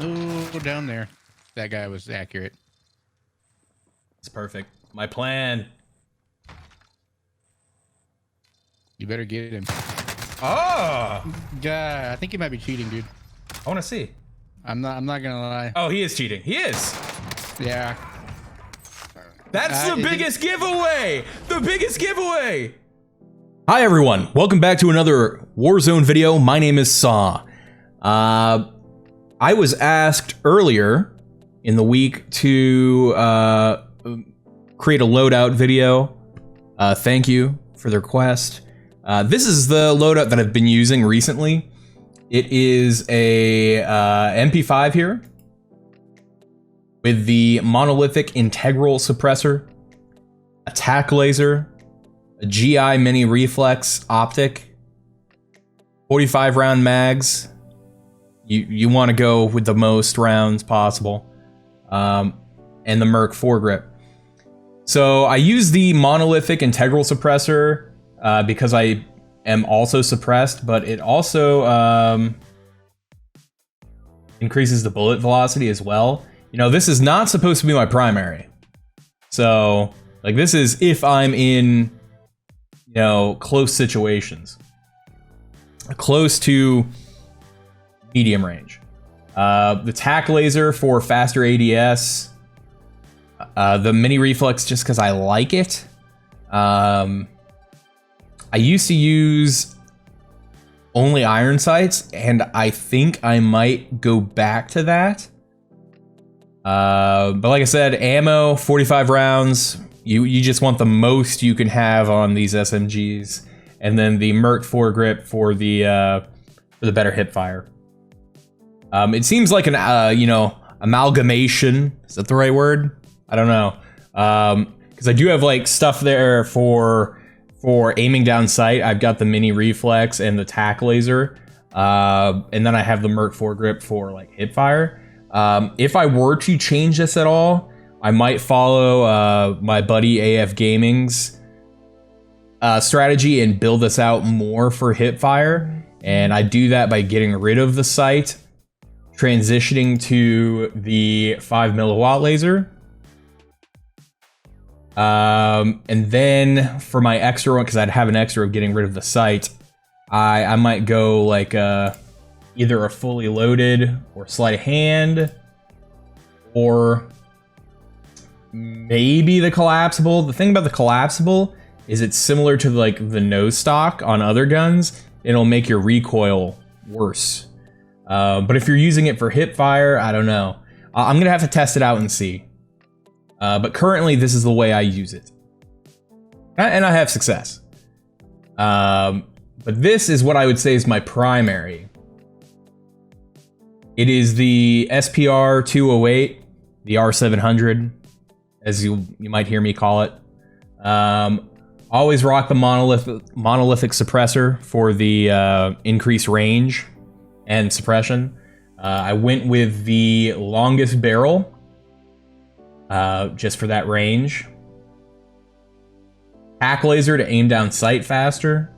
Oh, down there. That guy was accurate. It's perfect. My plan. You better get him. Oh! God, I think he might be cheating, dude. I want to see. I'm not gonna lie. Oh, he is cheating. He is. Yeah. That's the biggest giveaway! The biggest giveaway! Hi everyone, welcome back to another Warzone video. My name is Saw. I was asked earlier in the week to create a loadout video. Thank you for the request. This is the loadout that I've been using recently. It is a MP5 here with the monolithic integral suppressor, a tac laser, a GI mini reflex optic, 45 round mags. You want to go with the most rounds possible, and the PERK foregrip. So I use the monolithic integral suppressor because I am also suppressed, but it also increases the bullet velocity as well. You know, this is not supposed to be my primary. So, like, this is if I'm in, you know, close situations. Close to medium range. The tac laser for faster ADS. The mini reflex just because I like it. I used to use only iron sights, and I think I might go back to that. But like I said, ammo, 45 rounds. You just want the most you can have on these SMGs, and then the PERK foregrip for the better hip fire. It seems like an you know, amalgamation. Is that the right word? I don't know. Because I do have like stuff there for aiming down sight. I've got the mini reflex and the tac laser, and then I have the PERK foregrip for like hip fire. If I were to change this at all, I might follow my buddy AF Gaming's strategy and build this out more for hip fire. And I do that by getting rid of the sight, transitioning to the 5 milliwatt laser. And then for my extra one, because I'd have an extra of getting rid of the sight, I might go like either a fully loaded or sleight of hand, or maybe the collapsible. The thing about the collapsible is it's similar to like the nose stock on other guns. It'll make your recoil worse. But if you're using it for hip fire, I don't know. I'm gonna have to test it out and see. But currently this is the way I use it. And I have success. But this is what I would say is my primary. It is the SPR 208, the R700, as you might hear me call it. Always rock the monolithic suppressor for the increased range and suppression. I went with the longest barrel, just for that range. Tac laser to aim down sight faster.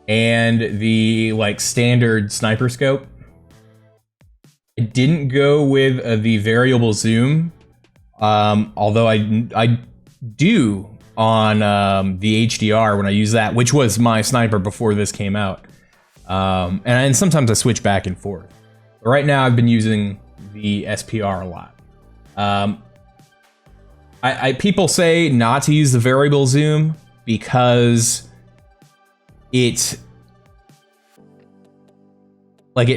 And the like standard sniper scope. I didn't go with the variable zoom, although I do on the HDR when I use that, which was my sniper before this came out. And sometimes I switch back and forth. But right now I've been using the SPR a lot. People say not to use the variable zoom because it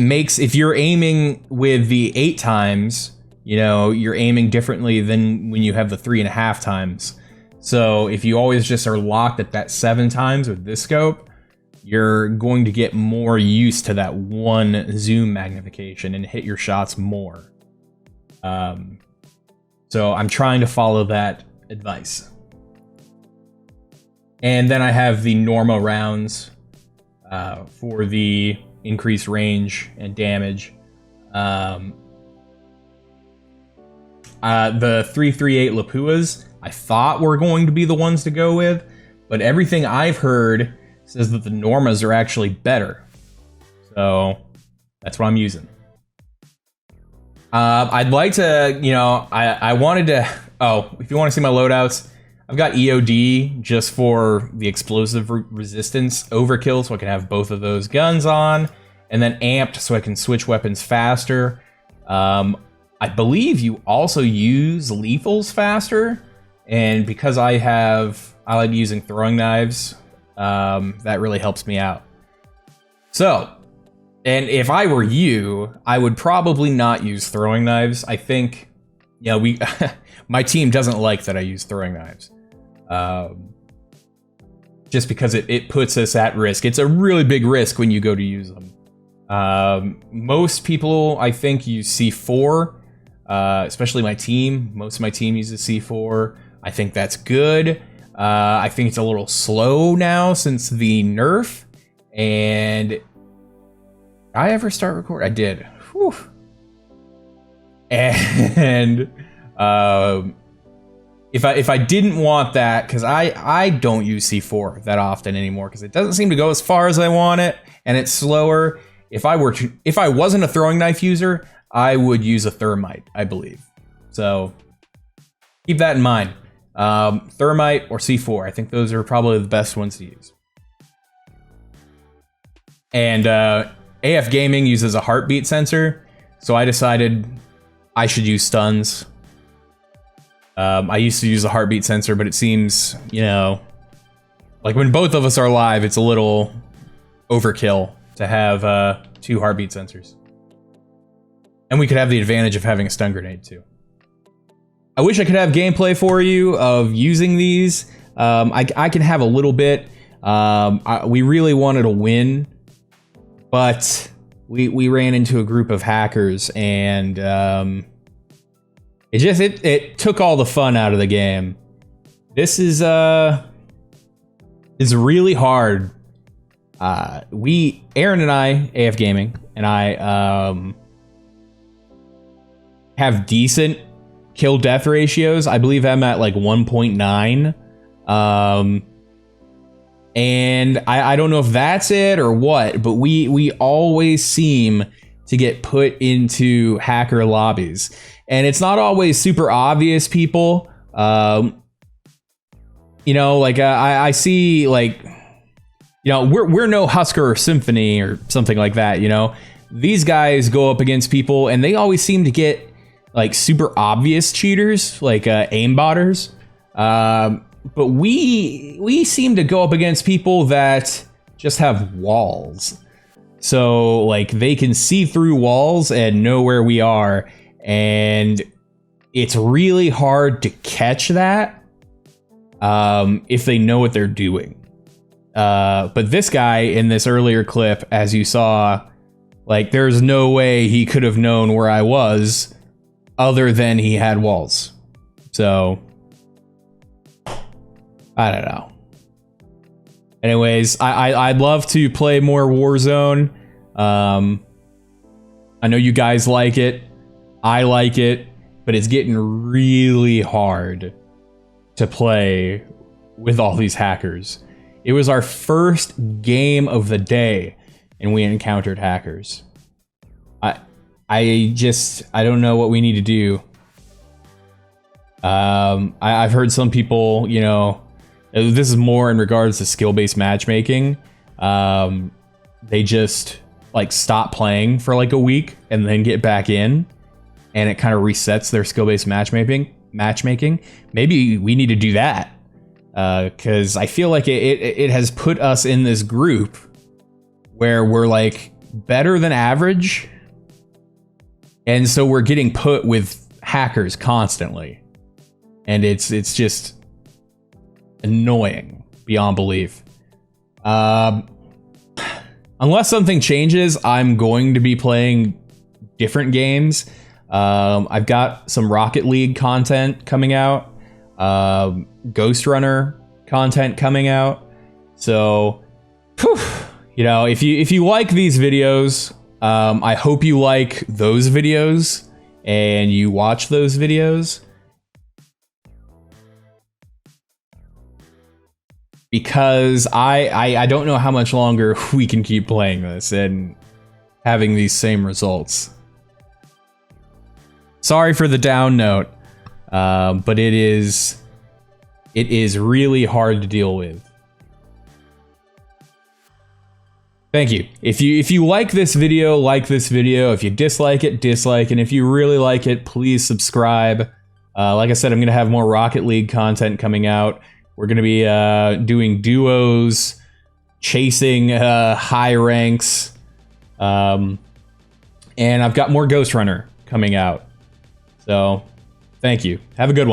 makes, if you're aiming with the 8 times, you know, you're aiming differently than when you have the 3.5 times. So if you always just are locked at that 7 times with this scope, you're going to get more used to that one zoom magnification and hit your shots more. So I'm trying to follow that advice. And then I have the Norma rounds for the increased range and damage. The 338 Lapuas I thought were going to be the ones to go with, but everything I've heard says that the Normas are actually better. So that's what I'm using. I'd like to, you know, I wanted to. Oh, if you want to see my loadouts, I've got EOD just for the explosive resistance overkill, so I can have both of those guns on, and then amped so I can switch weapons faster. I believe you also use lethals faster, and because I like using throwing knives, that really helps me out. So, and if I were you, I would probably not use throwing knives. I think, you know, my team doesn't like that I use throwing knives. Just because it puts us at risk. It's a really big risk when you go to use them. Most people, I think, use C4, especially my team. Most of my team uses C4. I think that's good. I think it's a little slow now since the nerf. And did I ever start recording? I did. Whew. And if I didn't want that, because I don't use C4 that often anymore, because it doesn't seem to go as far as I want it, and it's slower. If I wasn't a throwing knife user, I would use a thermite, I believe. So keep that in mind. Thermite or C4, I think those are probably the best ones to use. And AF Gaming uses a heartbeat sensor, so I decided I should use stuns. I used to use a heartbeat sensor, but it seems, you know, like when both of us are live, it's a little overkill to have 2 heartbeat sensors. And we could have the advantage of having a stun grenade too. I wish I could have gameplay for you of using these. I can have a little bit. We really wanted to win, but we ran into a group of hackers, and it took all the fun out of the game. This is really hard. Aaron and I, AF Gaming, and I have decent kill death ratios. I believe I'm at like 1.9. And I don't know if that's it or what, but we always seem to get put into hacker lobbies. And it's not always super obvious people. You know, like I see, like, you know, we're no Husker or Symphony or something like that, you know. These guys go up against people and they always seem to get like super obvious cheaters, like aimbotters. But we seem to go up against people that just have walls. So like they can see through walls and know where we are. And it's really hard to catch that if they know what they're doing. But this guy in this earlier clip, as you saw, like there's no way he could have known where I was other than he had walls. So I don't know. Anyways, I'd love to play more Warzone. I know you guys like it. I like it, but it's getting really hard to play with all these hackers. It was our first game of the day, and we encountered hackers. I don't know what we need to do. I've heard some people, you know, this is more in regards to skill-based matchmaking. They just like stop playing for like a week and then get back in, and it kind of resets their skill-based matchmaking. Maybe we need to do that, because I feel like it has put us in this group where we're like better than average, and so we're getting put with hackers constantly, and it's just annoying beyond belief. Unless something changes, I'm going to be playing different games. I've got some Rocket League content coming out, Ghost Runner content coming out. So, whew, you know, if you like these videos, I hope you like those videos and you watch those videos. Because I don't know how much longer we can keep playing this and having these same results. Sorry for the down note, but it is really hard to deal with. Thank you. If you like this video, like this video. If you dislike it, dislike. And if you really like it, please subscribe. Like I said, I'm going to have more Rocket League content coming out. We're going to be doing duos, chasing high ranks. And I've got more Ghost Runner coming out. So, thank you. Have a good one.